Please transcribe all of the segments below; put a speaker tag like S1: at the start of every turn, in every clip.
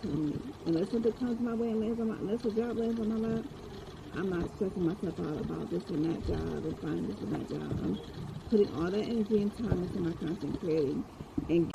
S1: tell me. Unless something comes my way and lands on my, unless a job lands on my lap, I'm not stressing myself out about this and that job and finding this and that job. I'm putting all that energy and time into my content creating and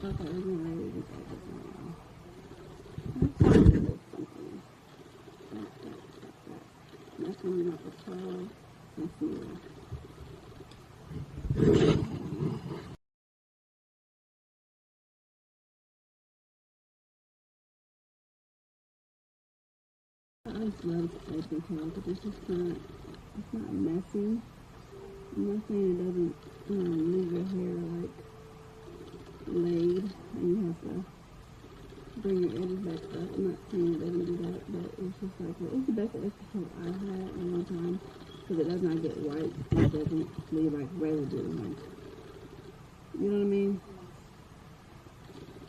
S1: okay, we're gonna ready to get this now. That's coming up with 12 and 4. I just love open tail because it's not messy. I'm not saying it doesn't leave your hair like laid and you have to bring your edges back up. I'm not saying it doesn't do that, but it's just like, it's the best extra tail I've had in a long time because it does not get white and it doesn't leave like residue. Like, you know what I mean?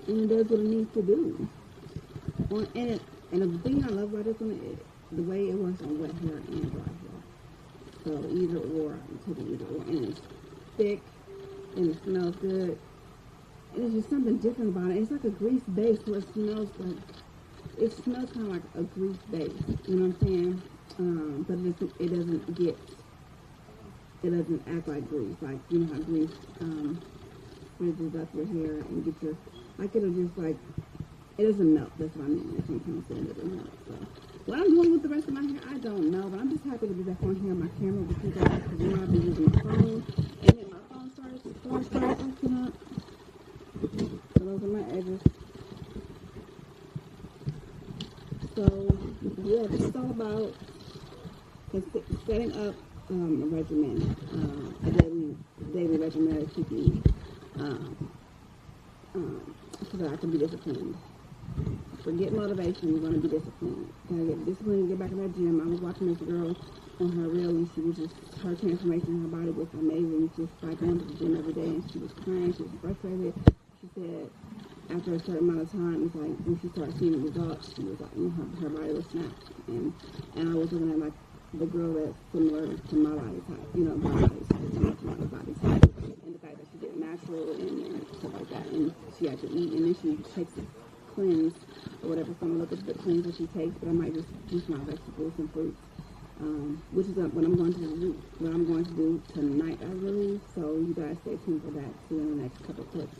S1: And it does what it needs to do. And the thing I love about this one is the way it works on wet hair and dry hair. So either or, I'm taking either or. And it's thick, and it smells good. And it's just something different about it. It's like a grease base, so it smells kind of like a grease base. You know what I'm saying? But it doesn't act like grease. Like, you know how grease frizz up your hair and get your, like it'll just like, it doesn't melt. That's what I mean. That's what I'm trying to say. It doesn't melt. So what I'm doing with the rest of my hair, I don't know. But I'm just happy to be back on here on my camera with you guys because you know I've been using my phone. And then my phone started acting up. So those are my edges. So yeah, this is all about setting up a regimen, a daily regimen to keep me, so that I can be disciplined. Forget motivation, you're going to be disciplined. Gotta get disciplined and get back in that gym. I was watching this girl on her reel, and she was just, her transformation in her body was amazing. Just like going to the gym every day, and she was crying, she was frustrated. She said after a certain amount of time, it's like when she started seeing the results, she was like, her body was snapped. And I was looking at like the girl that's similar to my body type, my body type, my body type. And the fact that she did it natural and stuff like that. And she had to eat, and then she takes it cleanse or whatever, some of the cleanse that she takes, but I might just juice my vegetables and fruits, which is what I'm going to do tonight, I believe. So you guys stay tuned for that too in the next couple of clips.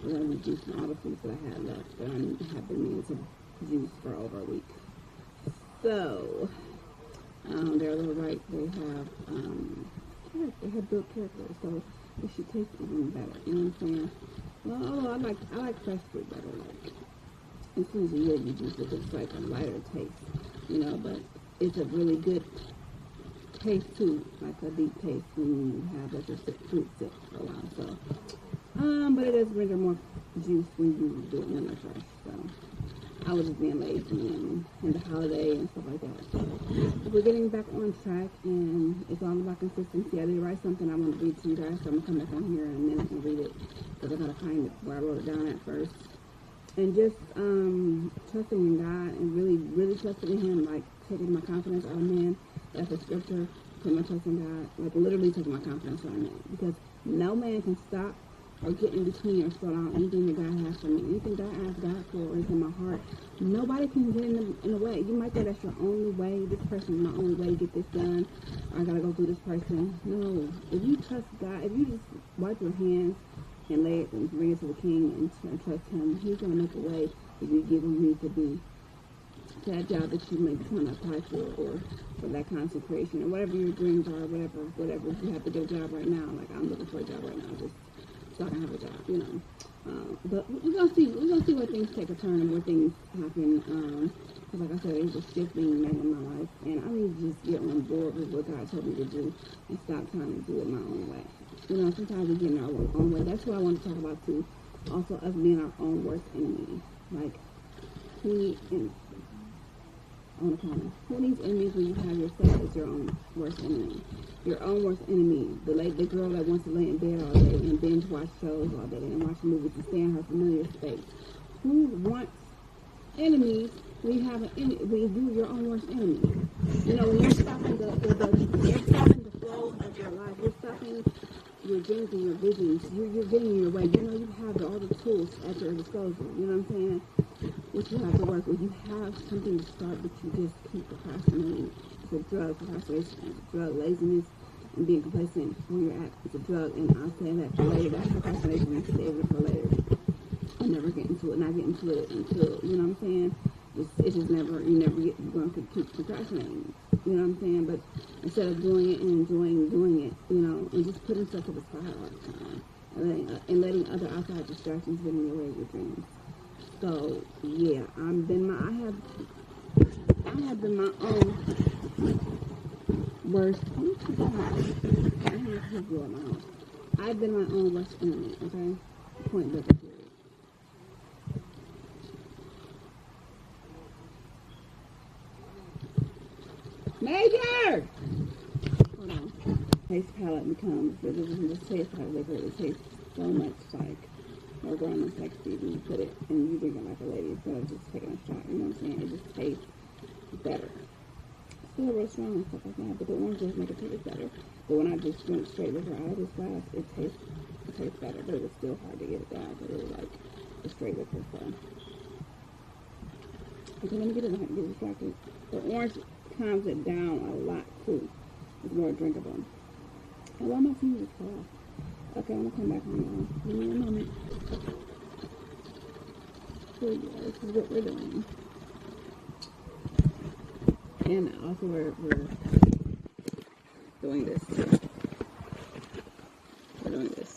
S1: We're going to be juicing all the fruits that I have left that I have been meaning to juice for over a week. So they're a little right. They have built character, so it should taste even better. You know what I'm saying? Well, I like fresh fruit better. Like, as soon as you juice it, it's like a lighter taste, but it's a really good taste too, like a deep taste when you have like your fruit sit for a while. So, but it does render more juice when you do it when they're fresh. So, I was just being lazy and the holiday and stuff like that. So, we're getting back on track, and it's all about consistency. I did write something I want to read to you guys, so I'm gonna come back on here in a minute and read it because I gotta find it where I wrote it down at first. And just trusting in God and really, really trusting in Him, like taking my confidence out of man. That's a scripture. Put my trust in God, like literally taking my confidence out of man, because no man can stop or get in between or slow down anything that God has for me. Anything that I ask God for is in my heart. Nobody can get in the way. You might think that's your only way. This person is my only way to get this done. I gotta go through this person. No. If you trust God, if you just wipe your hands and lay it and bring it to the King and trust Him, He's gonna make a way if you give Him need to be to that job that you may be trying to apply for, or for that consecration, or whatever your dreams are, whatever. If you have to get a job right now, like I'm looking for a job right now, just so I can have a job, But we're gonna see where things take a turn and where things happen. Because like I said, it's a shift being made in my life, and I need to just get on board with what God told me to do and stop trying to do it my own way. Sometimes we get in our own way. That's what I want to talk about too. Also, us being our own worst enemy. Like, who needs enemies when you have yourself as your own worst enemy? Your own worst enemy, the girl that wants to lay in bed all day and binge watch shows all day and watch movies and stay in her familiar space. Who wants enemies when you have when you do your own worst enemy? When you're stopping the flow of your life, you're stopping your dreams and your visions, you're getting in your way. You have all the tools at your disposal. You know what I'm saying? What you have to work with. You have something to start, but you just keep procrastinating. It's a drug. Procrastination is a drug. Laziness and being complacent where you're at is a drug. And I'll say that for later. That's procrastination. I save it for later. I never get into it. Not get into it until, you know what I'm saying? It's just you're going to keep procrastinating. You know what I'm saying? But instead of doing it and enjoying doing it, and just putting stuff to the side all the time. And letting other outside distractions get in your way of your dreams. So yeah, I have been my own worst. I've been my own worst enemy. Okay, point blank period. Major. Hold on. Taste palette becomes this taste palette. It tastes so much like. Or growing and sexy when you put it and you drink it like a lady instead of just taking a shot. You know what I'm saying? It just tastes better. Still real strong and stuff like that, but the orange just make it taste better. But when I just drink straight liquor out of this glass, it tastes better. But it was still hard to get it down because it was like the straight liquor. So okay, let me get it out and get distracted. The orange calms it down a lot too. It's more drinkable. And why my fingers fall? Okay, I'm gonna come back on y'all. Give me a moment. So yeah, this is what we're doing. And also we're doing this. We're doing this.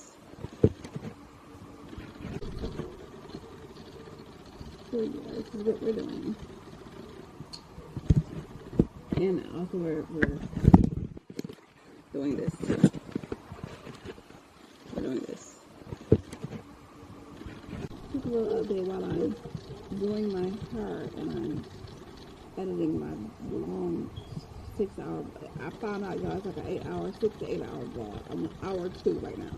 S1: So yeah, this is what we're doing. And also we're doing this. We're doing this. Just a little update while I'm doing my hair and I'm editing my long 6 hour. I found out, y'all, it's like an 6 to 8 hour vlog. I'm an hour 2 right now.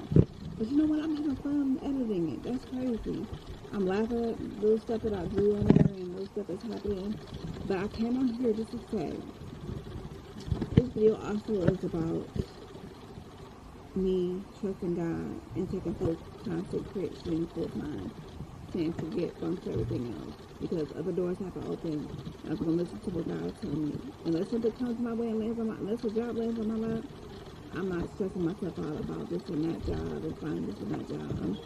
S1: But you know what? I'm having fun editing it. That's crazy. I'm laughing at little stuff that I drew on there and little stuff that's happening. But I came on here just to say, this video also is about me trusting God and taking full concept creation full time, saying forget bunks everything else, because other doors have to open. I'm going to listen to what God is telling me. Unless something comes my way and lands on my, unless a job lands on my lap, I'm not stressing myself out about this and that job and finding this and that job. I'm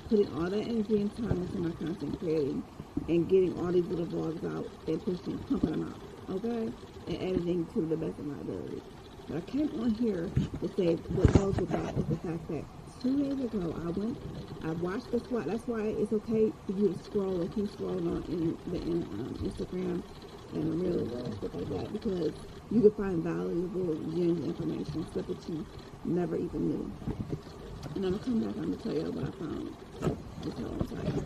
S1: putting all that energy and time into my content creating and getting all these little vlogs out and pushing, pumping them out, okay? And editing to the best of my ability. But I came on here to say what goes with that is the fact that 2 days ago I watched the SWAT. That's why it's okay for you to scroll and keep scrolling on Instagram and Reels and stuff like that, because you can find valuable gems, information, stuff that you never even knew. And I'm gonna come back. I'm gonna tell you what I found. Just hold on tight.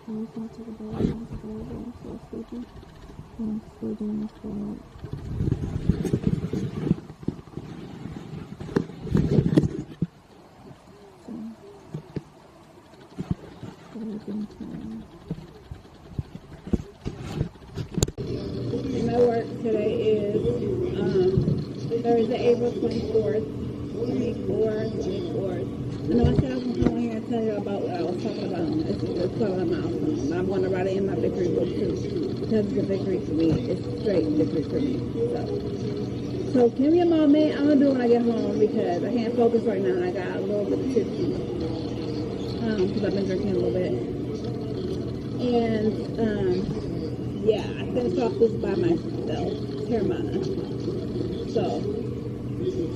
S1: I'm gonna take a bath. I'm so sleepy. I'm still doing this vlog. My work today is Thursday, April 24th. I know I said I was going to come on here and tell you about what I was talking about. It's called a milestone. I'm going to write it in my victory book too, because it's a victory for me. It's a straight victory for me. So give me a moment. I'm going to do it when I get home, because I can't focus right now. I got a little bit of tipsy because I've been drinking a little bit. And yeah, I finished off this by myself, Terramana. So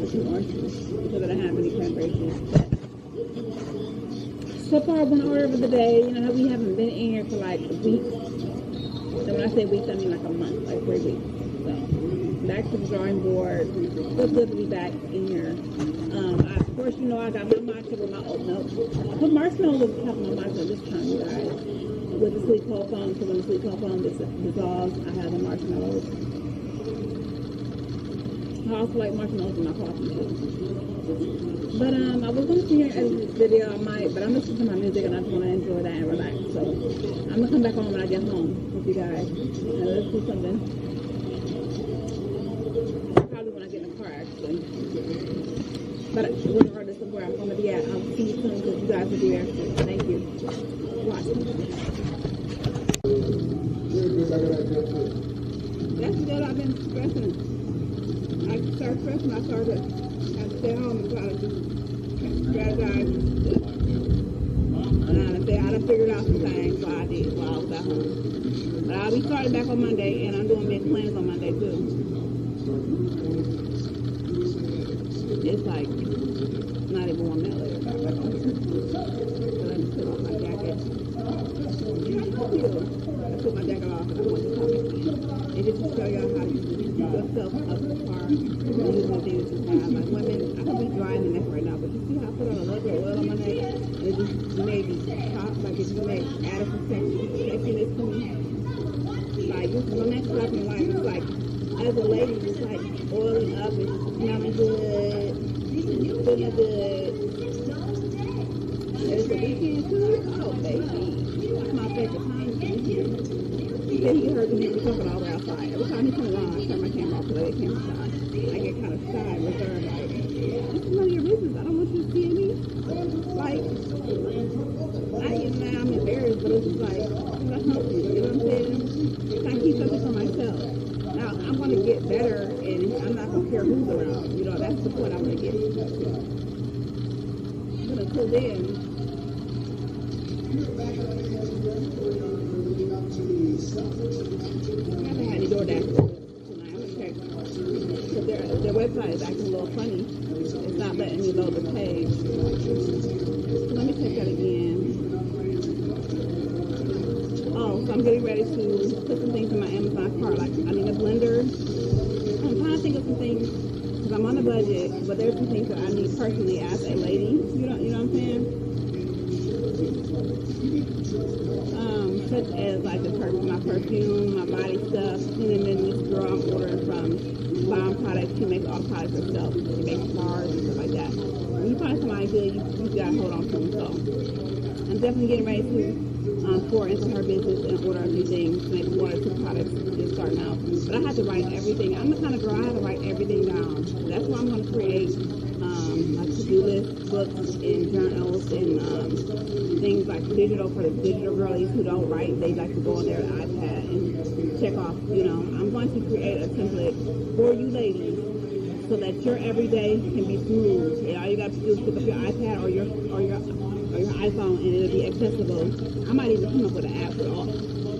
S1: some oranges, because I don't have any cranberry juice. So far, one order of the day. You know how we haven't been in here for like a week. And when I say weeks, I mean like a month, like 3 weeks. So back to the drawing board. Feels good to be back in here. Of course, you know I got my matcha with my oat milk. I put marshmallows on top of my matcha this time, you guys, with the sweet cold foam. So when the sweet cold foam dissolves, I have the marshmallows. I also like marshmallows in my coffee too. But I was going to see here and edit this video. I might, but I'm listening to my music and I just want to enjoy that and relax. So I'm going to come back on when I get home with you guys. And let's do something. Probably when I get in the car, actually. But regardless of where I'm going to be at, I'll see you soon because you guys will be there. Thank you. Watch. That's what I've been stressing. I started stressing. I started to stay home and try to just strategize. And I done figured out some things while I was at home. But I'll be starting back on Monday, and I'm doing big plans on Monday too. It's like not even 1 minute later. Back on here. But I just put on my jacket. I put my jacket off and I went to talk again. And just to show y'all how you keep yourself up the car using the things you have. Like women, I could be dry in the neck right now, but you see how I put on a little bit of oil on my neck? And it just made me pop, like it just made added some sexiness to me. Like this is my next slapping life. It's like, as a lady, just like oiling up and smelling good, feeling good. And it's a weekend too? Oh, baby. That's my favorite time. Then he heard me talking all the way outside. Every time he comes around, I turn my camera off so that it can't shy. I get kind of shy, reserved, like, this is none of your business. I don't want you to see me. Like, I'm embarrassed, but it's just like, that's not you know what I'm saying? I keep something for myself. Now, I'm going to get better, and I'm not going to care who's around. You know, that's the point I want to get to. But until then, I haven't had any DoorDash tonight. I'm going to check. Because their website is acting a little funny. It's not letting me load the page. So let me check that again. I'm getting ready to put some things in my Amazon cart. Like I need a blender. I'm trying to think of some things because I'm on a budget, but there's some things that I need personally as a lady. You know what I'm saying? Such as like my perfume, my body stuff, and then this girl I'm ordering from Bomb Products. She makes all the products herself. She makes bars and stuff like that. When you find somebody good, you gotta hold on to them. So I'm definitely getting ready to pour into her business and order a few things, maybe 1 or 2 products just starting out. But I have to write everything. I'm the kind of girl, I have to write everything down. That's why I'm going to create like to-do lists, books, and journals, and things like digital for the digital girlies who don't write. They like to go on their iPad and check off, I'm going to create a template for you ladies so that your everyday can be smooth. And all you got to do is pick up your iPad or your iPhone and it'll be accessible. I might even come up with an app with all.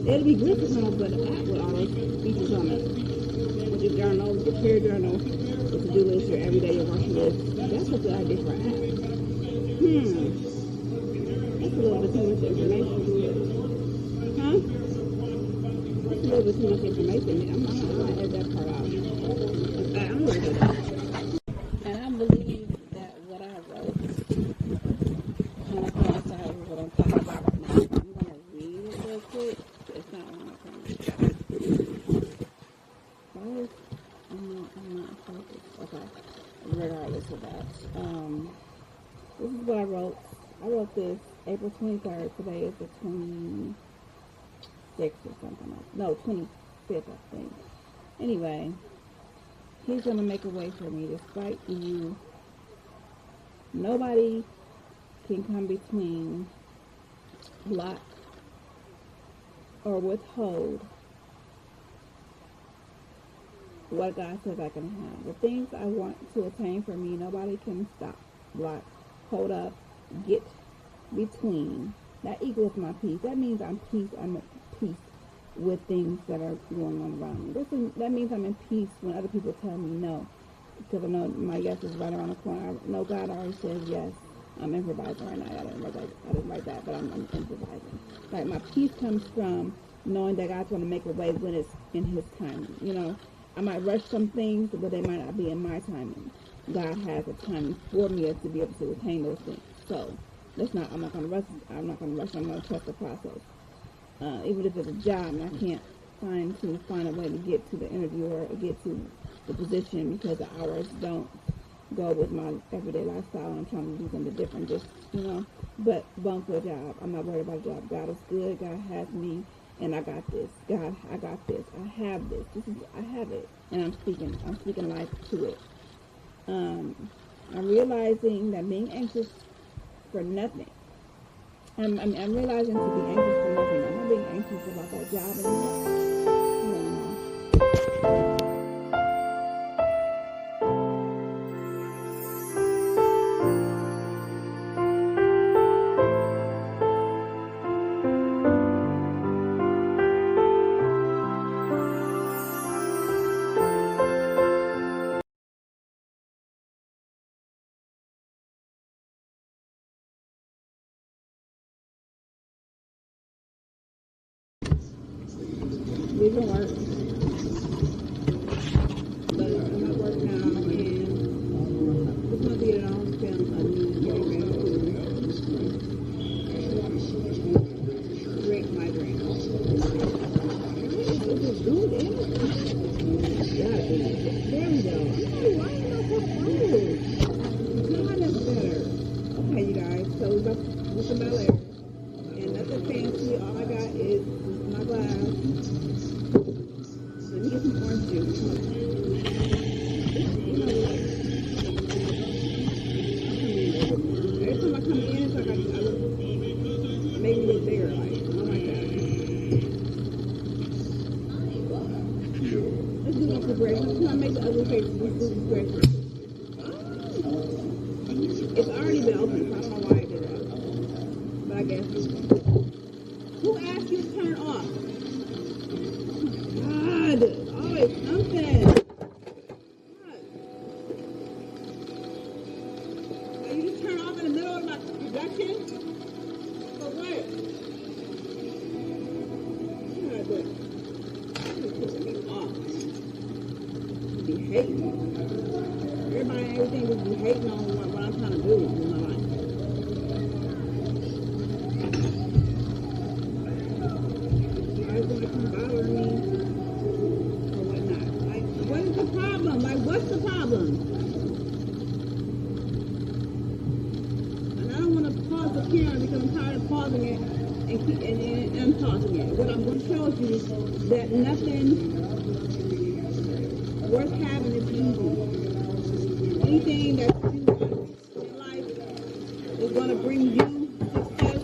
S1: It'll be good to come up with an app with all those features on it. With your journal, with your prayer journal, your to-do list, your everyday, your working list. That's what the idea for an app. That's a little bit too much information. Huh? That's a little bit too much information. I'm gonna add that part out. I'm gonna do that. And I believe that what I wrote kind of coincides with what I'm talking about right now. I'm gonna read it real quick. It's not on my phone. Why is I'm not focused? Okay. Regardless of that. This is what I wrote. I wrote this April 23rd. Today is the 26th or something like that. No, 25th, I think. Anyway, he's going to make a way for me despite you. Nobody can come between, block, or withhold what God says I can have. The things I want to attain for me, nobody can stop, block, hold up, get between. That equals my peace. That means I'm at peace with things that are going on around me. That means I'm in peace when other people tell me no. Because I know my yes is right around the corner. I know God already says yes. I'm improvising right now. I didn't write that, but I'm improvising. Like my peace comes from knowing that God's going to make a way when it's in His timing. I might rush some things, but they might not be in my timing. God has a timing for me to be able to attain those things. So I'm not going to rush. I'm going to trust the process. Even if it's a job and I can't find a way to get to the interview or get to the position because the hours don't go with my everyday lifestyle and I'm trying to do something different, but going for a job. I'm not worried about a job. God is good. God has me. And I got this. God, I got this. I have this. I have it. And I'm speaking life to it. I'm realizing that being anxious for nothing. I'm realizing to be anxious for nothing. I'm not being anxious about that job anymore. We can work, but I'm at work now, and just want to get it on film. I need to get ready to break my brain. Is it good? Yeah, there we go. Why am I so cold? God, that's better. Okay, you guys, so we're about to do some ballet. And nothing fancy. All I got is my glass. Let me get some orange juice. Every time I come in, it's like I look, make me look bigger. Like, I don't like that. Let's do one for Greg. Let's not make the ugly faces. Let's do this Greg. It's already been open, so I don't know why I did that. But I guess. Who asked you to turn off? God, always something. God. Are you just turn off in the middle of my production? For what? hating. Everybody and everything just be hating on what I'm trying to do in my life. Why is gonna come bother me or whatnot? Like, what is the problem? Like, what's the problem? And I don't want to pause the camera because I'm tired of pausing it and unpausing it. What I'm going to show you is that nothing worth having is easy. Anything that you want in life is going to bring you success,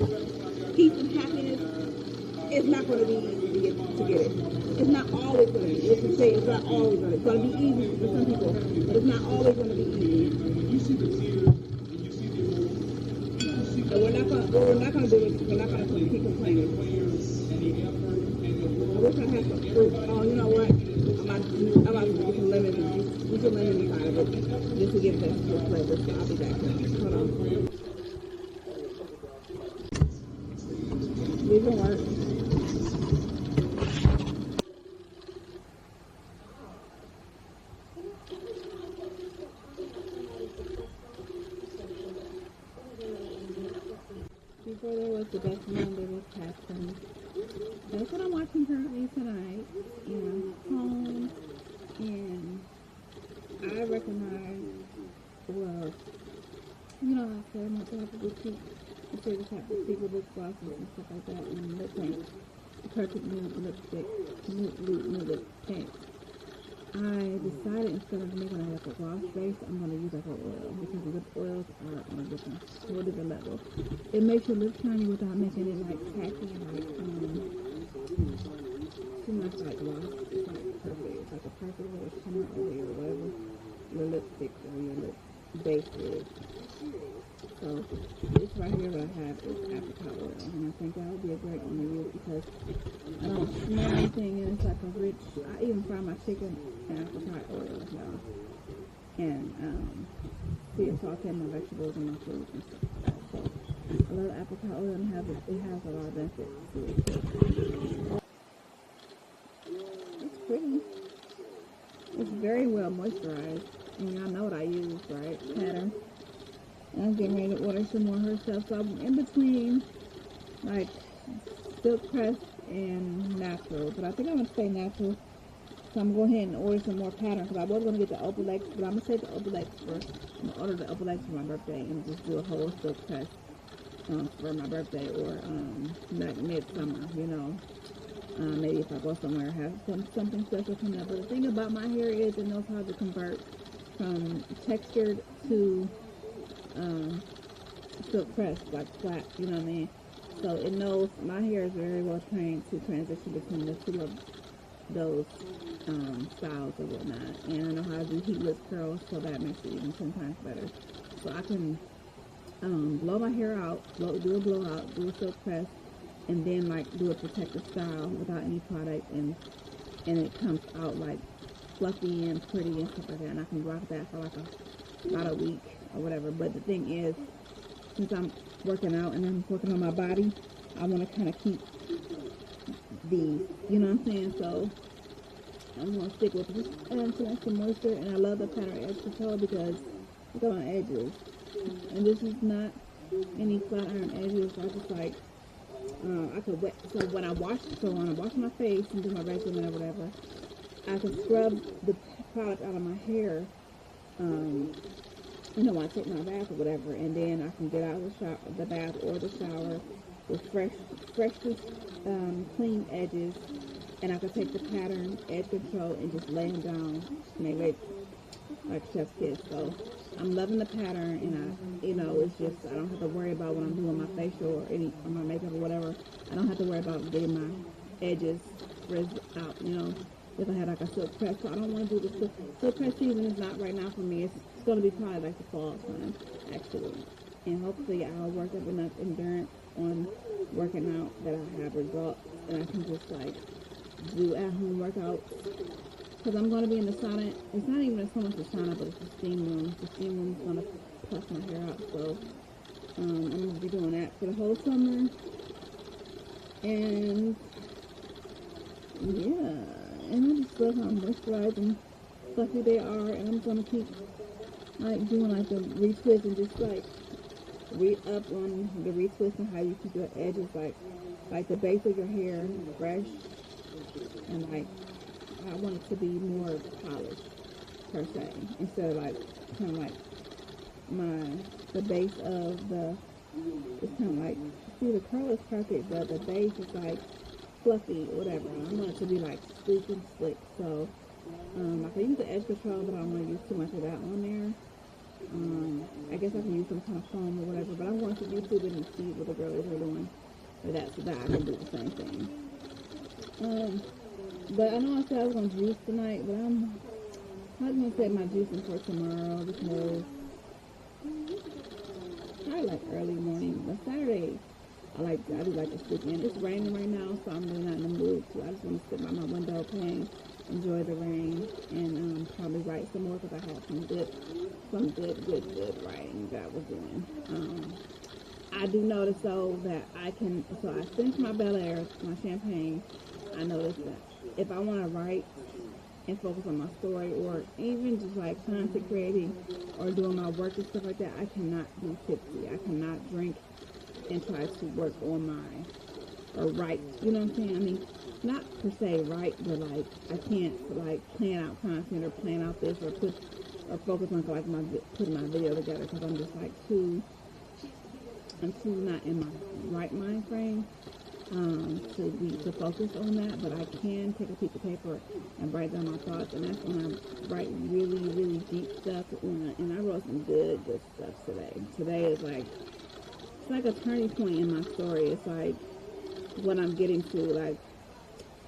S1: peace, and happiness. It's not going to be easy to get it. It's not always going to be. Let's just say it's not always going to be. It's going to be easy for some people, but it's not always going to be easy. And we're not going to do it. We're not going to keep complaining. I wish I had some fruit. Oh, you know what? I'm about to get some lemon. We some lemon inside of it just to give it a flavor. So I'll be back. Hold on. We can work. Before there was the best man, there was Catherine. That's what I'm watching currently tonight. Home. And I recognize, well, I said my type of boutique. I say the type of people with glosses and stuff like that, and lip paint. The perfect nude lipstick, nude lip paint. I decided instead of making it like a gloss base, I'm going to use like an oil because lip oils are on a whole different level. It makes your lips shiny without making it like tacky and like too much like gloss. It's like perfect. It's like a perfect little shimmer over your whatever your lipstick or your lip base is. So this right here that I have is apricot oil, and I think that would be a great one to use because I don't smell anything, and it's like a rich. I even fry my chicken in apricot oil, y'all, and saute my vegetables and my fruit and stuff like that. So I love apricot oil, and it has a lot of benefits to it. It's pretty. It's very well moisturized, and y'all know what I use, right? Pattern. And I'm getting ready to order some more herself. So I'm in between, like, silk pressed and natural. But I think I'm going to stay natural. So I'm going to go ahead and order some more pattern. Because I was going to get the Opalex, but I'm going to save the Opalex first. I'm going to order the Opalex for my birthday and just do a whole silk press for my birthday or like midsummer, maybe if I go somewhere, have something special coming up. But the thing about my hair is it knows how to convert from textured to silk pressed, like flat, you know what I mean? So it knows, my hair is very well trained to transition between the two of those styles or whatnot. And I know how to do heatless curls, so that makes it even 10 times better. So I can blow my hair out, do a blowout, do a silk press, and then like do a protective style without any product, and it comes out like fluffy and pretty and stuff like that. And I can rock that for like about a week or whatever. But the thing is, since I'm working out and I'm working on my body, I want to kind of keep these, you know what I'm saying? So I'm going to stick with this and some moisture. And I love the pattern edge control because look at my edges. And this is not any flat iron edges. I just like, I could wet. So when I wash my face and do my regimen or whatever, I can scrub the product out of my hair, when I take my bath or whatever, and then I can get out of the bath or the shower with freshly clean edges, and I can take the pattern edge control and just lay them down, and they lay like chef's kiss. So I'm loving the pattern, and it's just I don't have to worry about when I'm doing my facial or my makeup or whatever. I don't have to worry about getting my edges frizzed out, if I had like a silk press. So I don't want to do the silk press season is not right now for me. It's going to be probably like the fall time, actually. And hopefully I'll work up enough endurance on working out that I have results and I can just like do at-home workouts. Because I'm going to be in the sauna. It's not even so much the sauna, but it's the steam room. The steam room is going to puff my hair out. So I'm going to be doing that for the whole summer. And yeah. And I just love how moisturizing fluffy they are, and I'm gonna keep like doing like the retwist and just like read up on the retwist and how you keep your edges like the base of your hair fresh, and like I want it to be more polished per se, instead of like kind of like the base of the, it's kind of like, see, the curl is perfect, but the base is like fluffy or whatever. I want it to be like sleek and slick. So I can use the edge control, but I don't want to use too much of that on there. I guess I can use some kind of foam or whatever, but I'm going to YouTube it and see what the girls are doing. So that I can do the same thing. But I know I said I was going to juice tonight, but I'm going to set my juicing for tomorrow because probably like early morning. But Saturday, I do like to sleep in. It's raining right now, so I'm really not in the mood. So I just want to sit by my window playing, enjoy the rain, and probably write some more because I had some good writing that I was doing. I do notice though that I finished my Bel Air, my champagne. I noticed that if I want to write and focus on my story, or even just like content creating or doing my work and stuff like that, I cannot be tipsy. I cannot drink and try to work on or write, you know what I'm saying? I mean, not per se write, but like I can't like plan out content or plan out this or focus on like putting my video together because I'm just like I'm too not in my right mind frame to focus on that. But I can take a piece of paper and write down my thoughts, and that's when I write really, really deep stuff. And I wrote some good stuff today. Today is like, it's like a turning point in my story. It's like what I'm getting to. Like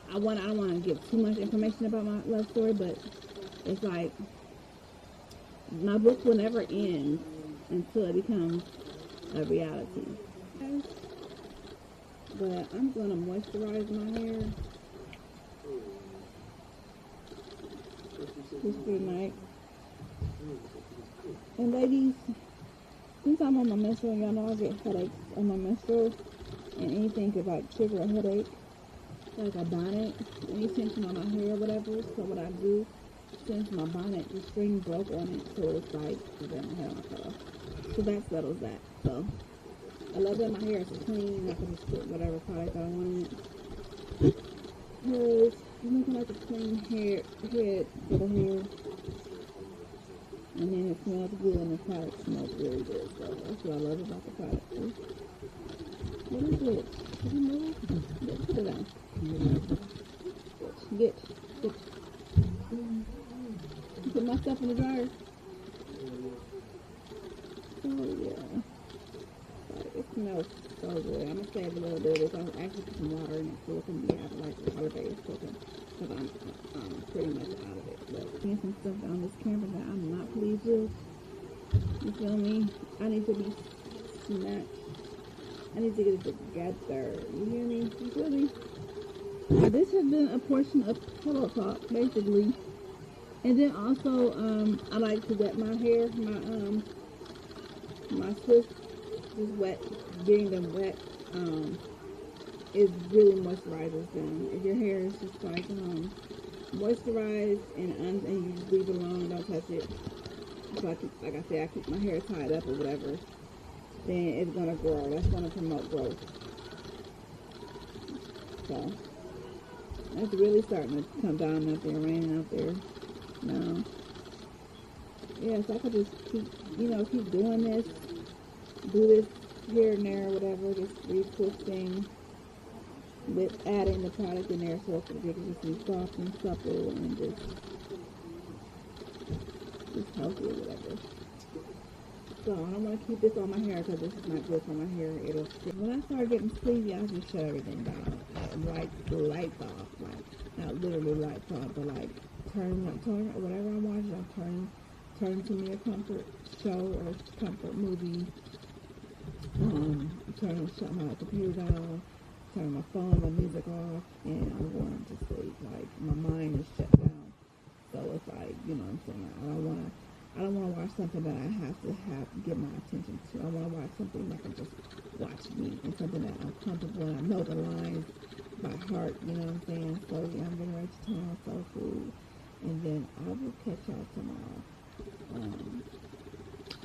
S1: I don't want to give too much information about my love story, but it's like my book will never end until it becomes a reality. But I'm going to moisturize my hair just for tonight. And ladies, since I'm on my menstrual, y'all know I get headaches on my menstrual, and anything could like trigger a headache, like a bonnet, any tension on my hair or whatever. So what I do, since my bonnet, the string broke on it, so it's like, so that settles that. So I love that my hair is clean. I can just put whatever product I want in it. Because I'm looking like a clean head for the hair. And then it smells good and the product smells really good. So that's what I love about the product. What is it? Did you move? Put it down. Get. You put my stuff in the dryer. Oh yeah. It smells so good. I'm gonna save a little bit of this. I'll actually put some water in it so it can be out of like the holidays cooking, because I'm pretty much out of it. But seeing some stuff on this camera that I'm not pleased with. You feel me? I need to be snatched. I need to get it together. You hear me? You feel me? This has been a portion of Pillow Talk, basically. And then also, I like to wet my hair, my twists. Just wet, getting them wet, it really moisturizes them. If your hair is just like moisturized and you just leave it alone and don't touch it, so like I said, I keep my hair tied up or whatever, then it's gonna grow. That's gonna promote growth. So it's really starting to come down out there, raining out there now. Yeah, so I could just keep doing this. Do this here and there, whatever, just retwisting with adding the product in there so it can just be soft and supple and just healthy or whatever. So I don't want to keep this on my hair because this is not good for my hair. It'll stick. When I start getting sleepy, I just shut everything down. Like the lights off, like not literally lights off, but like turn whatever I'm watching. I'm turn to me a comfort show or comfort movie. Turn my computer down, turn my phone, my music off, and I'm going to sleep. Like my mind is shut down. So it's like, you know what I'm saying? I don't want to watch something that I have to give my attention to. I want to watch something that can just watch me, and something that I'm comfortable and I know the lines by heart. You know what I'm saying? So yeah, I'm getting ready to turn on soul food. And then I will catch y'all tomorrow.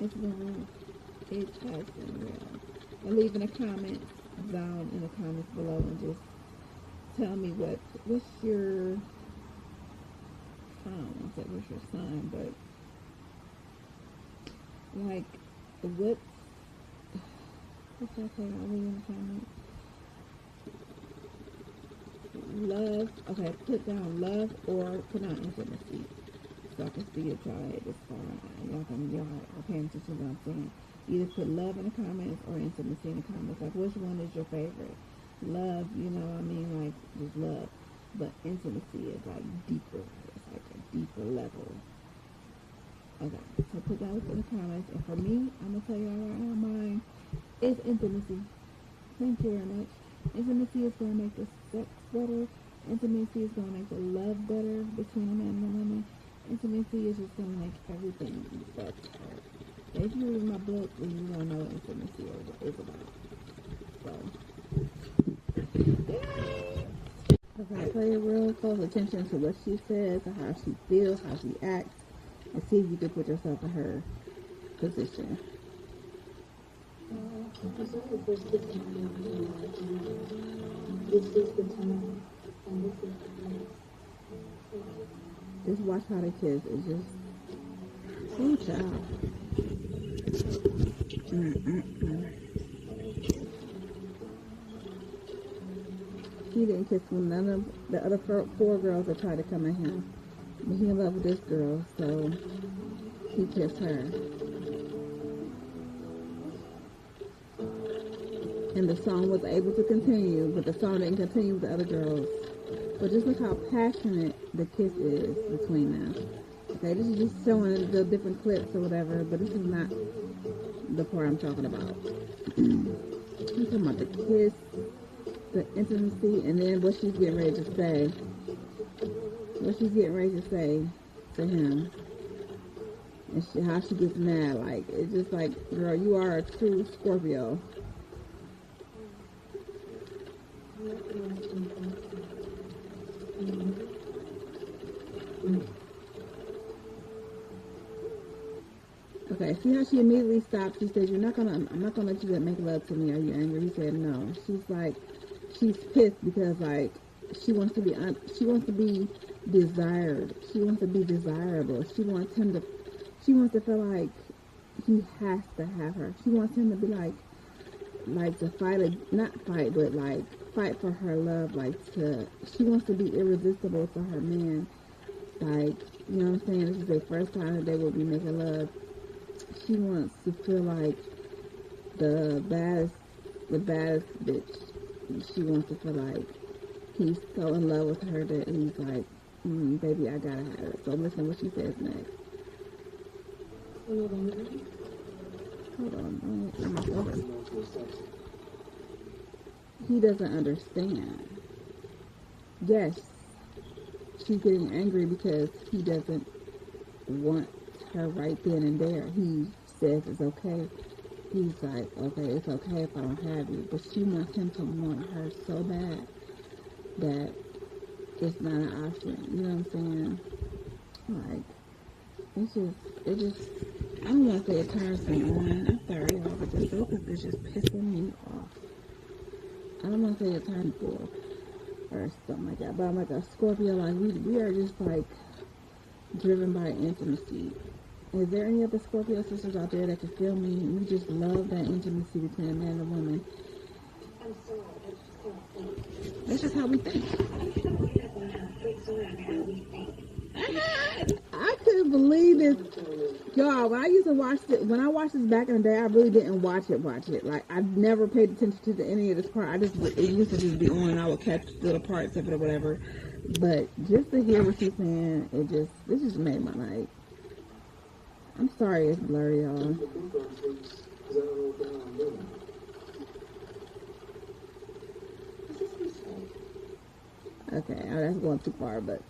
S1: It's been real. It has been real. And leave in the comments down in the comments below and just tell me what's your what's your sign, but like what's that thing I'll leave in the comments? Love, okay, put down love or put down intimacy. So I can see it, y'all at this far. Y'all are paying attention to what I'm saying. Either put love in the comments or intimacy in the comments. Like, which one is your favorite? Love, you know what I mean? Like, just love. But intimacy is like deeper. It's like a deeper level. Okay, so put those in the comments. And for me, I'm going to tell y'all right now, mine is intimacy. Thank you very much. Intimacy is going to make the sex better. Intimacy is going to make the love better between a man and a woman. Intimacy is just going to make everything better. If you read my book, then you don't know what intimacy is about. So, okay, pay real close attention to what she says, and how she feels, how she acts, and see if you can put yourself in her position.
S2: This is the time, and this is the place.
S1: Just watch how they kiss. It's just, oh child. He didn't kiss with none of the other four girls that tried to come at him. But he in love with this girl, so he kissed her. And the song was able to continue, but the song didn't continue with the other girls. But just look how passionate the kiss is between them. Okay, this is just showing the different clips or whatever, but this is not the part I'm talking about. I'm talking about the kiss, the intimacy, and then what she's getting ready to say. What she's getting ready to say to him. And how she gets mad. Like, it's just like, girl, you are a true Scorpio. Okay, see how she immediately stopped? She says, I'm not gonna let you make love to me. Are you angry? He said, no. She's pissed because, like, she wants to be desired. She wants to be desirable. She wants to feel like he has to have her. She wants him to be like to fight for her love, she wants to be irresistible to her man. Like, you know what I'm saying? This is the first time that they will be making love. She wants to feel like the baddest bitch. She wants to feel like he's so in love with her that he's like, baby, I gotta have her. So listen what she says next. Hold on. He doesn't understand. Yes, she's getting angry because he doesn't want her right then and there. He says it's okay. He's like, okay, it's okay if I don't have you. But she wants him to want her so bad that it's not an option. You know what I'm saying? Like, it just, I don't want to say it turns me on. I'm sorry, y'all, but this focus is just pissing me off. I don't want to say it turns people or something like that, but I'm like a Scorpio, like, we are just, like, driven by intimacy. Is there any other Scorpio sisters out there that can feel me? We just love that intimacy between a man and a woman.
S2: I'm sorry,
S1: That's just how we think. I couldn't believe this. Y'all, when I watched this back in the day, I really didn't watch it. Like, I never paid attention to any of this part. It used to just be on and I would catch little parts of it or whatever. But just to hear what she's saying, this just made my night. I'm sorry it's blurry, y'all. Okay, that's going too far, but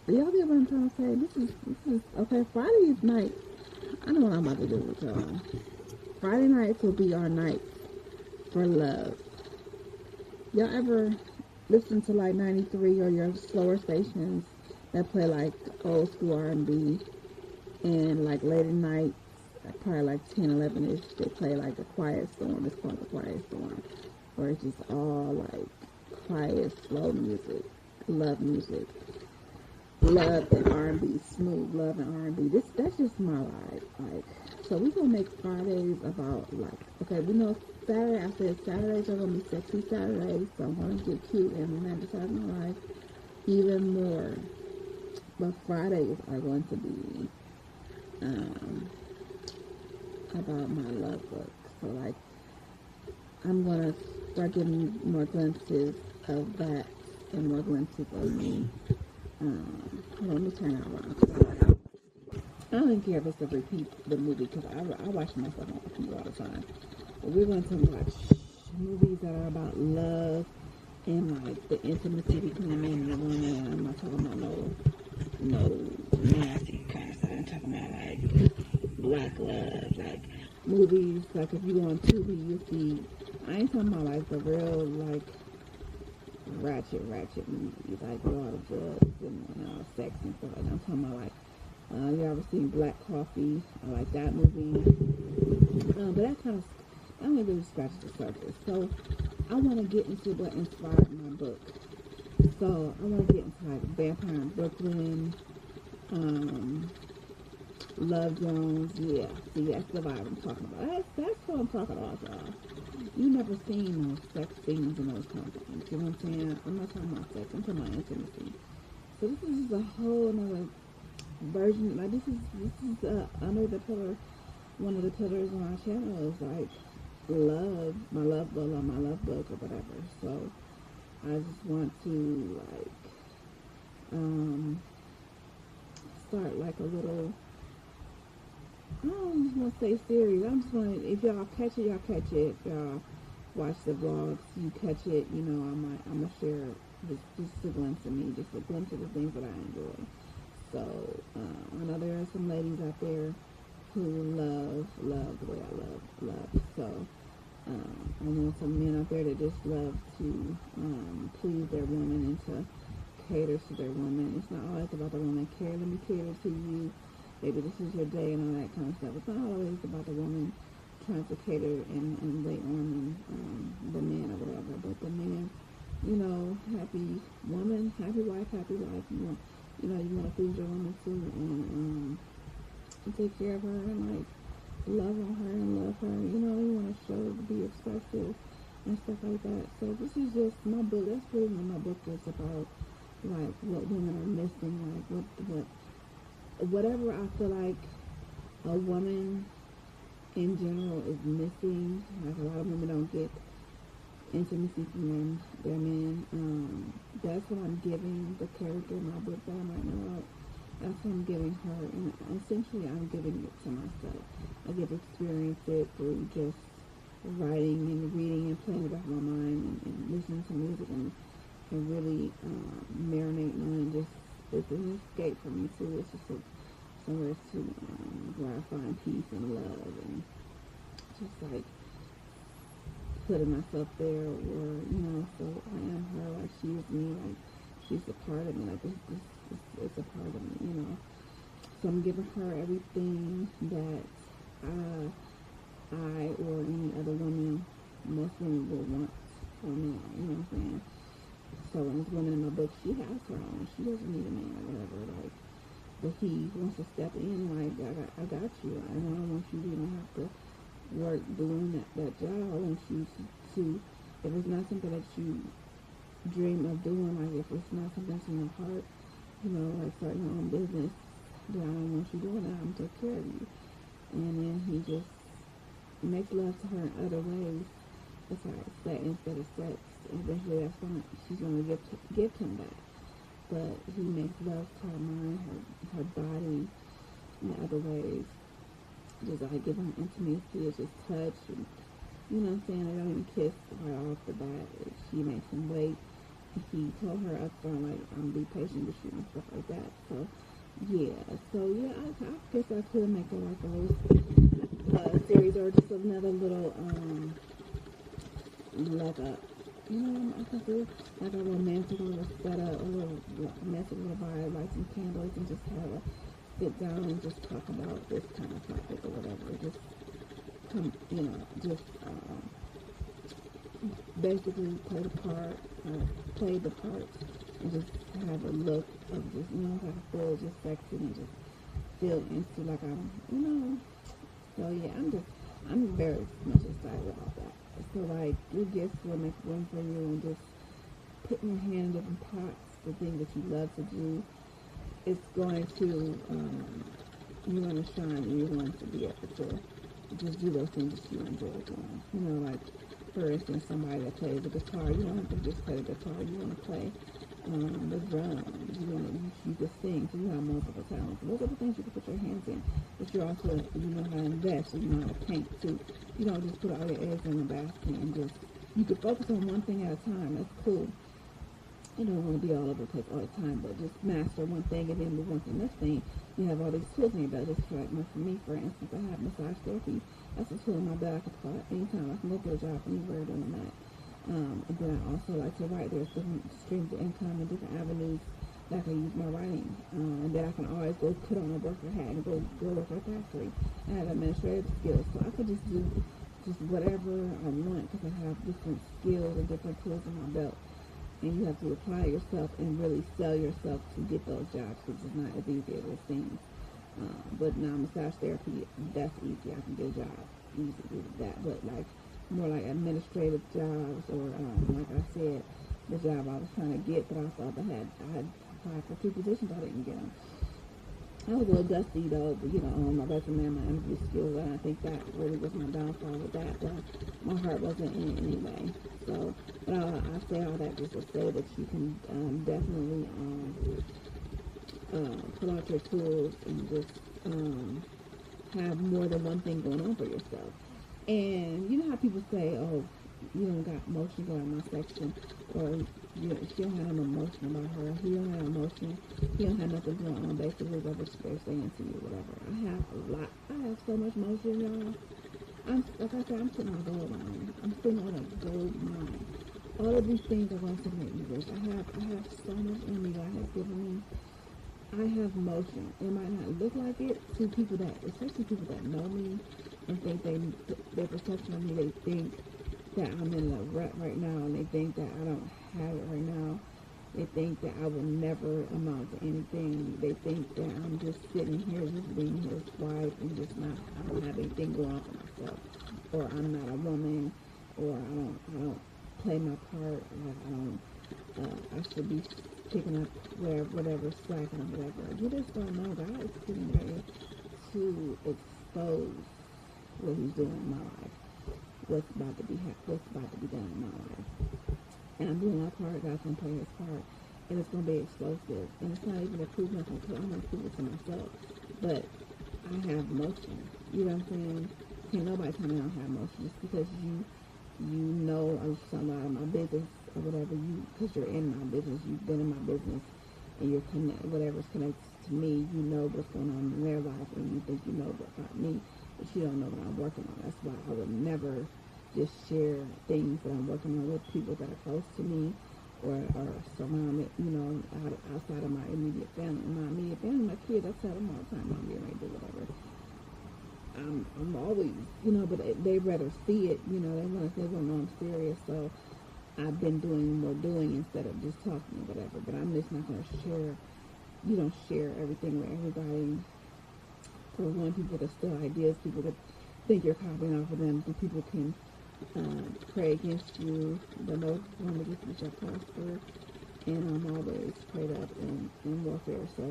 S1: y'all get what I'm trying to say? This is okay. Friday night, I know what I'm about to do with y'all. Friday nights will be our night for love. Y'all ever listen to like 93 or your slower stations that play like old school R&B, and like late at night, probably like 10, 11 ish, they play like a quiet storm. It's called the quiet storm, where it's just all like quiet, slow music, love music, love and R&B, smooth love and R&B. That's just my life. Like, so we gonna make Fridays about like, okay, we know Saturday. I said Saturdays are gonna be sexy Saturdays, so I'm gonna get cute and romanticize my life even more. But Fridays are going to be um, about my love book. So like, I'm gonna start getting more glimpses of that and more glimpses of me. Let me turn that around. I don't even care if it's a repeat the movie because I watch myself on repeat all the time. But we're going to watch movies that are about love and like the intimacy between a man and a woman. I'm not talking about no nasty kind of stuff. I'm talking about like black love, like movies. Like if you go on Tubi, you see. I ain't talking about like the real like ratchet movies, like a lot of drugs and sex and stuff like that. I'm talking about like you ever seen Black Coffee? I like that movie. But that kind of only really scratches the surface. So I want to get into what inspired my book. So I want to get into like Vampire in Brooklyn, Love Jones. Yeah, see, that's the vibe I'm talking about. That's what I'm talking about, y'all. You never seen those sex scenes in those kind of things. You know what I'm saying? I'm not talking about sex. I'm talking about intimacy. So this is just a whole another version. Like this is under the pillar. One of the pillars on our channel is like love, my love book or whatever. So I just want to like start like a little. I don't just want to say series. I'm just going to, if y'all catch it, y'all catch it. If y'all watch the vlogs, you catch it. You know, I'm gonna share just a glimpse of me, just a glimpse of the things that I enjoy. So I know there are some ladies out there who love the way I love. So I know some men out there that just love to please their woman and to cater to their woman. It's not always about the woman. Let me cater to you. Maybe this is your day and all that kind of stuff. It's not always about the woman trying to cater and wait on the man or whatever. But the man, you know, happy woman, happy wife, happy life. You want to please your woman too and take care of her and like love on her and love her. You know, you want to show her to be expressive and stuff like that. So this is just my book. That's really what my book is about. Like what women are missing, like whatever I feel like a woman in general is missing. Like a lot of women don't get intimacy from their men. That's what I'm giving the character in my book that I'm writing about. That's what I'm giving her, and essentially I'm giving it to myself. I get to experience it through just writing and reading and playing it back in my mind and listening to music and really marinating on it. Just it's an escape for me too. It's just somewhere to where I find peace and love and just like putting myself there, or so I am her, like she is me, like she's a part of me, like this it's a part of me. So I'm giving her everything that I or any other woman, most women will want from a man. You know what I'm saying? So when this woman in my book, she has her own. She doesn't need a man or whatever. Like, but he wants to step in. Like, I got you. I don't want you to even have to work doing that job. I want you to, if it's not something that you dream of doing, like if it's not something that's in your heart, like starting your own business, then I don't want you doing that. I'm gonna take care of you. And then he just makes love to her in other ways besides sex, instead of sex. Eventually, that's when she's gonna give him that. But he makes love to her mind, her body, in other ways. Just like giving her intimacy, it's just touch, and you know what I'm saying? They don't even kiss right off the bat. She makes him wait. He told her up front, like, I'm gonna be patient with you and stuff like that. So yeah, I guess I could make it like a little series or just another little like a I can do like a romantic little setup, a little romantic little vibe, light some candles, and just have a sit down and just talk about this kind of topic or whatever. Just come, just basically play the part, and just have a look of just, like I feel just sexy and just feel into like so yeah, I'm very much excited about that. So like your gifts will make room for you, and just putting your hand in different pots, the thing that you love to do, it's going to, you're going to shine, and you're going to be able to just do those things that you enjoy doing. Like, for instance, somebody that plays the guitar, you don't have to just play the guitar, you want to play the drums, you can sing, so you have multiple talents. Those are the things you can put your hands in, but you also, know how to invest, so you know how to paint too. You don't just put all your eggs in a basket and just, you can focus on one thing at a time, that's cool. You don't want to be all over the place all the time, but just master one thing and then move on to the next thing. You have all these tools in your belt. Just like for me, for instance, I have massage therapy. That's a tool in my belt I can pull out anytime. I can go to a job anywhere doing that. And then I also like to write. There's different streams of income and different avenues that I can use my writing. And then I can always go put on a worker hat and go work at a factory. I have administrative skills, so I could just do just whatever I want because I have different skills and different tools in my belt. And you have to apply yourself and really sell yourself to get those jobs, which is not as easy as it seems. But now massage therapy, that's easy. I can get a job easily with that. But like more like administrative jobs, or like I said, the job I was trying to get that I thought I had applied for 2 positions, I didn't get them. I was a little dusty though, but on my resume and my interview skills, and I think that really was my downfall with that. But my heart wasn't in it anyway. So, but I say all that just to say that you can definitely pull out your tools and just have more than one thing going on for yourself. And you know how people say, "Oh, you don't got emotion going on my section," or she don't have no emotion about her. He don't have emotion. He don't have nothing going on. Basically, whatever they're saying to you, whatever. I have a lot. I have so much emotion, y'all. Like I said, I'm sitting on a gold mine. I'm sitting on a gold mine. All of these things are going to make me rich. I have so much in me God has given me. I have emotion. It might not look like it to people that, especially people that know me and think their perception of me, they think that I'm in a rut right now, and they think that I don't have it right now. They think that I will never amount to anything. They think that I'm just sitting here, just being his wife, and just I don't have anything going on for myself, or I'm not a woman, or I don't play my part, like I should be picking up whatever slack and whatever. You just don't know. God is getting ready to expose what He's doing in my life. What's about to be done in my life. And I'm doing my part, God's going to play His part, and it's going to be explosive. And it's not even a proof nothing, I'm going to prove it to myself. But I have emotion. You know what I'm saying? Can't nobody tell me I don't have emotion. Just because you know some of my business or whatever, because you're in my business, you've been in my business, and you're whatever's connected to me, you know what's going on in their life, and you think you know about me, but you don't know what I'm working on. That's why I would never just share things that I'm working on with people that are close to me or surrounded, outside of my immediate family. My immediate family, my kids, I tell them all the time, I'm getting ready to do whatever. I'm always, but they rather see it, they want to know I'm serious. So I've been doing more doing instead of just talking or whatever. But I'm just not going to share. You don't share everything with everybody. For one, people that steal ideas, people that think you're copying off of them, and people can pray against you, but no one against you shall prosper. And I'm always prayed up in warfare, so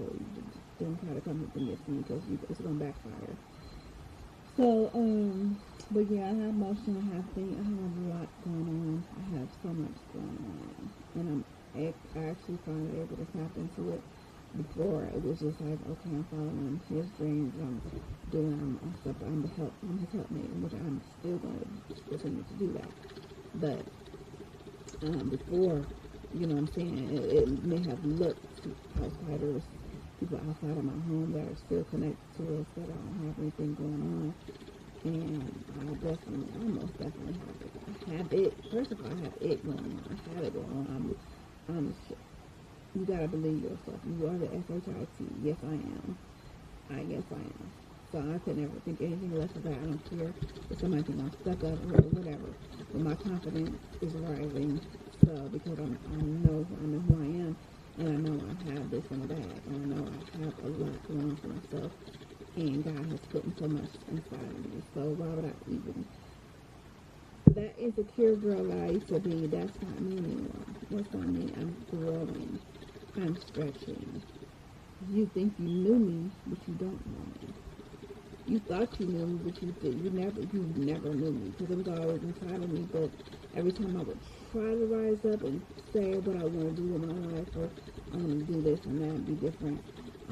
S1: don't try to come against me because it's going to backfire. So, but yeah, I have emotion, I have a lot going on. I have so much going on, and I actually finally able to tap into it. Before it was just like, okay, I'm following his dreams, I'm doing stuff, I'm his helpmate, which I'm still going to continue to do that. But before, what I'm saying, it may have looked to outsiders, people outside of my home that are still connected to us, that I don't have anything going on. And I most definitely have it. I have it. First of all, I have it going on. I have it going on. You gotta believe yourself. You are the SHIT. Yes, I am. I guess I am. So I could never think anything less of that. I don't care if somebody thinks I'm stuck up or whatever. But my confidence is rising. So because I know who I am, and I know I have this in the bag, and I know I have a lot going on for myself, and God has put so much inside of me. So why would I even? That insecure girl that I used to be, that's not me anymore. That's not me. I'm growing. I'm stretching. You think you knew me, but you don't know me. You thought you knew me, but you did. You never knew me, because it was always inside of me. But every time I would try to rise up and say what I want to do in my life, or I want to do this and that, and be different,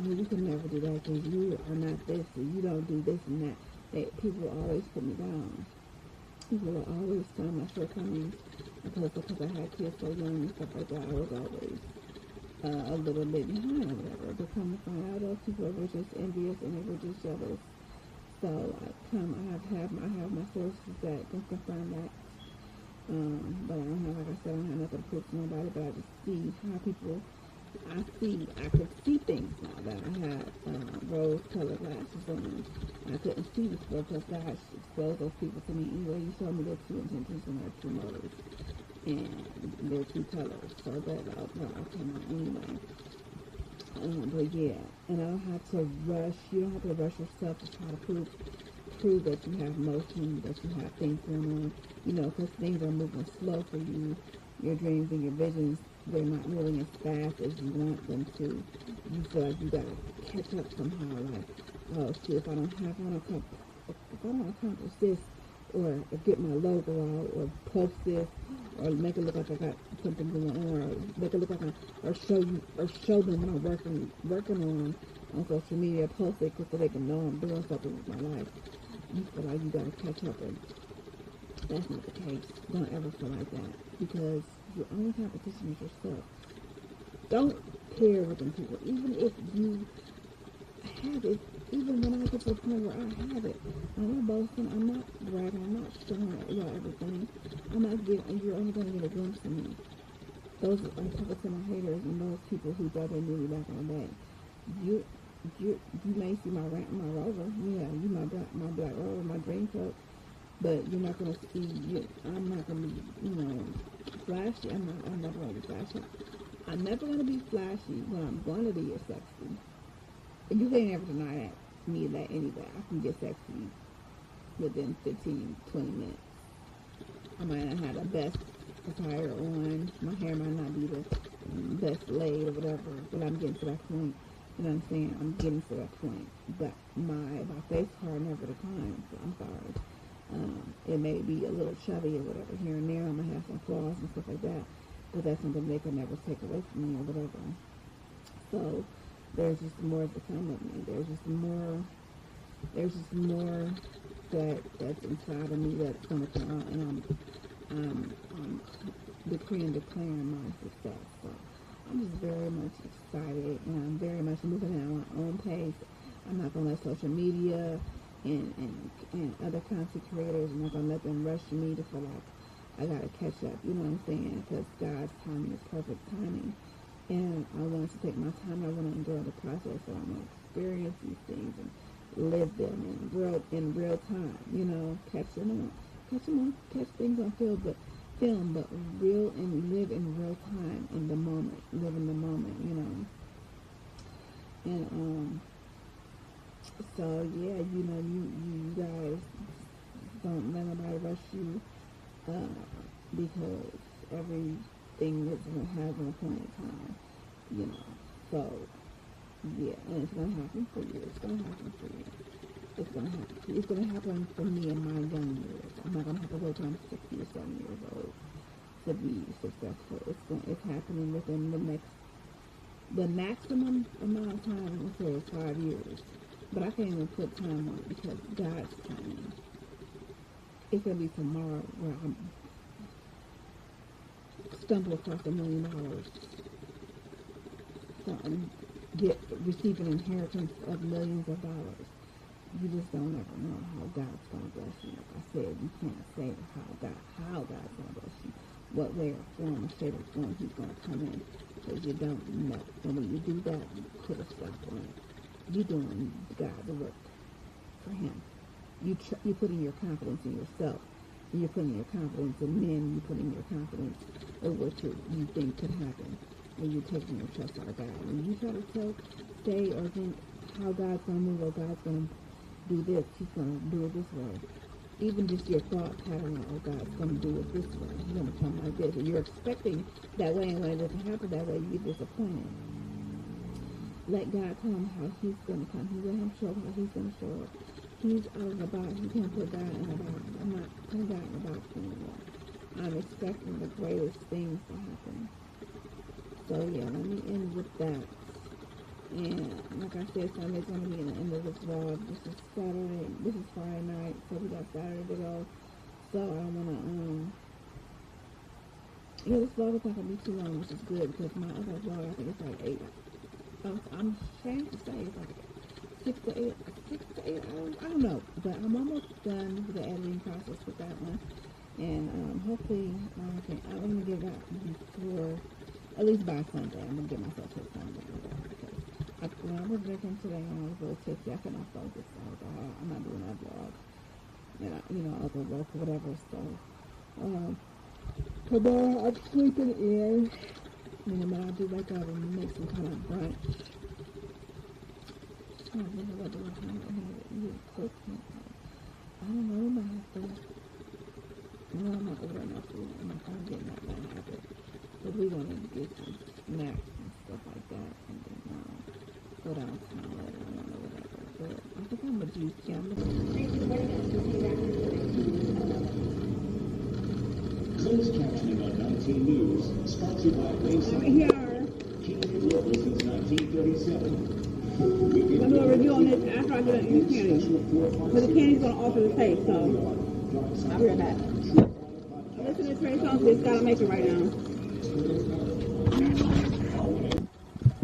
S1: you can never do that because you are not this, or you don't do this and that. People always put me down. People will always tell my shortcomings, because I had kids so young and stuff like that. I was always a little bit behind or whatever. But come to find out, those people were just envious and they were just jealous. So I have my sources that can confirm that. But like I said, I don't have nothing to prove to nobody. But I just see how people. I could see things now that I had rose-colored glasses on. I couldn't see before because God exposed those people to me anyway. He showed me their true intentions and their true motives and their true colors. So that I came out anyway. But yeah, and I don't have to rush. You don't have to rush yourself to try to prove that you have motion, that you have things going on. Because things are moving slow for you. Your dreams and your visions, they're not moving as fast as you want them to. You feel like you gotta catch up somehow. Like, oh shit, if I don't accomplish this, or get my logo out, or post this, or make it look like I got something going on, or make it look like show them what I'm working on social media, post it so they can know I'm doing something with my life. You feel like you gotta catch up, and that's not the case. Don't ever feel like that, because your only competition is yourself. Don't care with them people, even if you have it. Even when I get to the point where I have it, I'm not boasting, I'm not bragging, I'm not showing y'all everything. I'm not giving. You're only going to get a glimpse of me. Those are talking to my haters and those people who thought they knew me back in the day. You may see my rover, yeah, you my black rover, my dream coat, but you're not gonna see. I'm not gonna be, flashy. I'm never gonna be flashy. I'm never gonna be flashy, but I'm gonna be sexy. And you can't ever deny me that anyway. I can get sexy within 15, 20 minutes. I might not have the best attire on. My hair might not be the best laid or whatever, but I'm getting to that point. You know what I'm saying? I'm getting to that point. But my face card never declines. So I'm sorry. It may be a little chubby or whatever here and there. I might have some flaws and stuff like that. But that's something they can never take away from me or whatever. So there's just more to come with me. There's just more that's inside of me that's gonna come out, and I'm decreeing, declaring my success. So I'm just very much excited, and I'm very much moving at my own pace. I'm not gonna let social media and other content creators, I'm not gonna let them rush me to feel like I gotta catch up. You know what I'm saying? Because God's timing is perfect timing. And I want to take my time. I want to enjoy the process. So I'm going to experience these things and live them in real time. Catch things on film, but real, and live in real time, in the moment, live in the moment. And so yeah, you guys don't let nobody rush you, because everything is going to have an appointed time, so yeah, and it's going to happen for you. It's going to happen for you. It's going to happen for you. It's going to happen for me in my young years. I'm not going to have to wait till I'm 60 or 70 years old to be successful. It's happening within the maximum amount of time, I'm going to say, is 5 years. But I can't even put time on it because God's timing. It's going to be tomorrow where I'm stumble across $1 million. So I'm receiving inheritance of millions of dollars. you just don't ever know how God's gonna bless you. Like I said, you can't say how God's gonna bless you, what way or form or shape or form He's gonna come in, because you don't know. And when you do that, you put a stop on it. You're doing God's work for Him. You're putting your confidence in yourself. You're putting your confidence in men. You're putting your confidence in what you think could happen. And you're taking your trust out of God. When you try to say or think how God's going to move or God's going to do this, He's going to do it this way. Even just your thought pattern, oh, God's going to do it this way. He's going to come like this. And you're expecting that way, and when it doesn't happen that way, you get disappointed. Let God tell him how He's going to come. Let Him show how He's going to show up. He's out of the box. You can't put God in a box. I'm not putting God in a box anymore. I'm expecting the greatest things to happen. So yeah, let me end with that. And like I said, Sunday's going to be in the end of this vlog. This is Saturday. This is Friday night. So we got Saturday to go. So I don't want to, this vlog is not going to be too long, which is good, because my other vlog, I think it's like 8. I'm ashamed to say it's like 6 to 8 hours. I don't know. But I'm almost done with the editing process with that one. And hopefully, I'm going to get that before, at least by Sunday. I'm going to get myself to Sunday. When I was drinking today and I was a little tipsy, I couldn't focus. I was like, oh, I'm not doing that vlog. And I'll go work or whatever. So, tomorrow I'm sleeping in. And then when I do wake up and make some kind of brunch. I don't know what to do. I don't know. I might have to. No, I'm not ordering enough food. I'm not going to get that habit. But we're going to get some snacks and stuff like that. And then, go down to my letter or whatever. But I think I'm a juice jam.
S3: Closed captioning on 19 News, sponsored by Bayside.
S1: I'm here.
S3: King Global since 1937.
S1: I'm doing a review on this after I get it in the candy. Because the candy's going to alter the taste, so I'll be right back. Listen to Trey Songz, it's got to make it right now.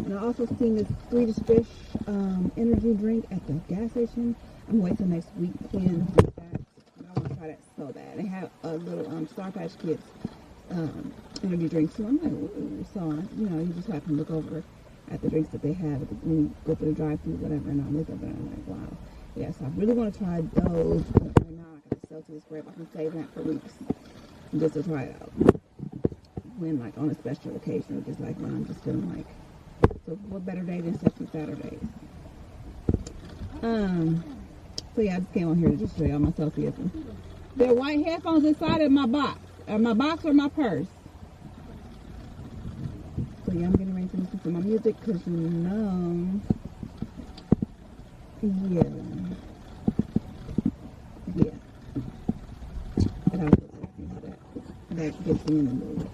S1: And I also seen this Swedish Fish energy drink at the gas station. I'm waiting till next weekend to get that. I want to try that so bad. They have a little Star Patch Kids energy drink too. I'm like, ooh. So, you just have to look over at the drinks that they have when you go through the drive-thru, whatever, and I'm looking at it and I'm like, wow. Yeah, so I really want to try those. But right now, I got to sell to this grape. I can save that for weeks just to try it out. When, like, on a special occasion, or just like when I'm just feeling like, so what better day than Sexy Saturdays? So yeah, I just came on here to just show y'all my selfie. There are white headphones inside of my box. My box or my purse. So yeah, I'm getting ready to listen to my music because yeah. And I was see how that gets me in the mood.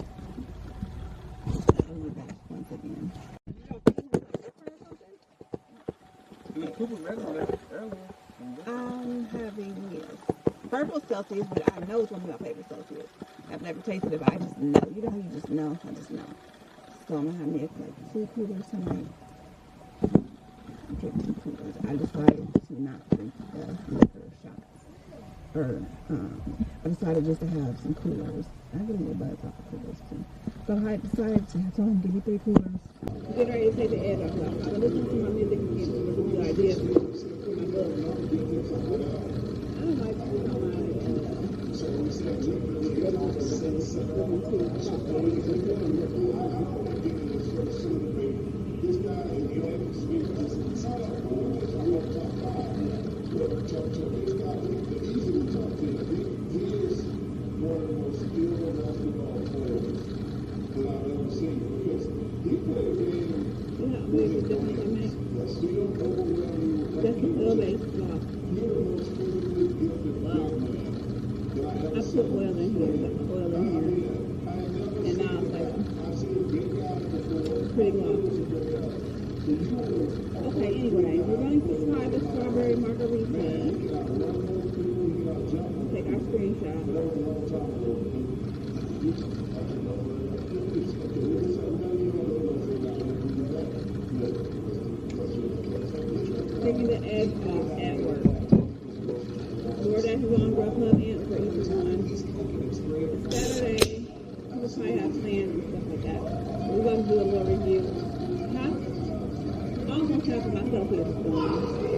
S1: I'll be back once again. I'm having, yes, purple Celsius, but I know it's one of my favorite Celsius. I've never tasted it, but I just know. You know how you just know? I just know. So I'm going to have me like 2 coolers tonight. Drink 2 coolers. I decided to not drink liquor shots. Or, I decided just to have some coolers. I get a little buzz off of coolers too. So I decided to tell him, give me 3 coolers. Get ready to take the edge off. I'm going to listen to my music and give you the idea for my book. I don't like to do my That's a little bit soft. Wow. I put oil in here, and now it's like pretty glossy. Okay, anyway, we're going to try the strawberry margarita. Take our screenshot. Taking the egg off at work. DoorDash is on, Grubhub, and Uber Eats is on. It's Saturday. We'll probably have plans and stuff like that. We're going to do a little review. Almost half of my self is gone.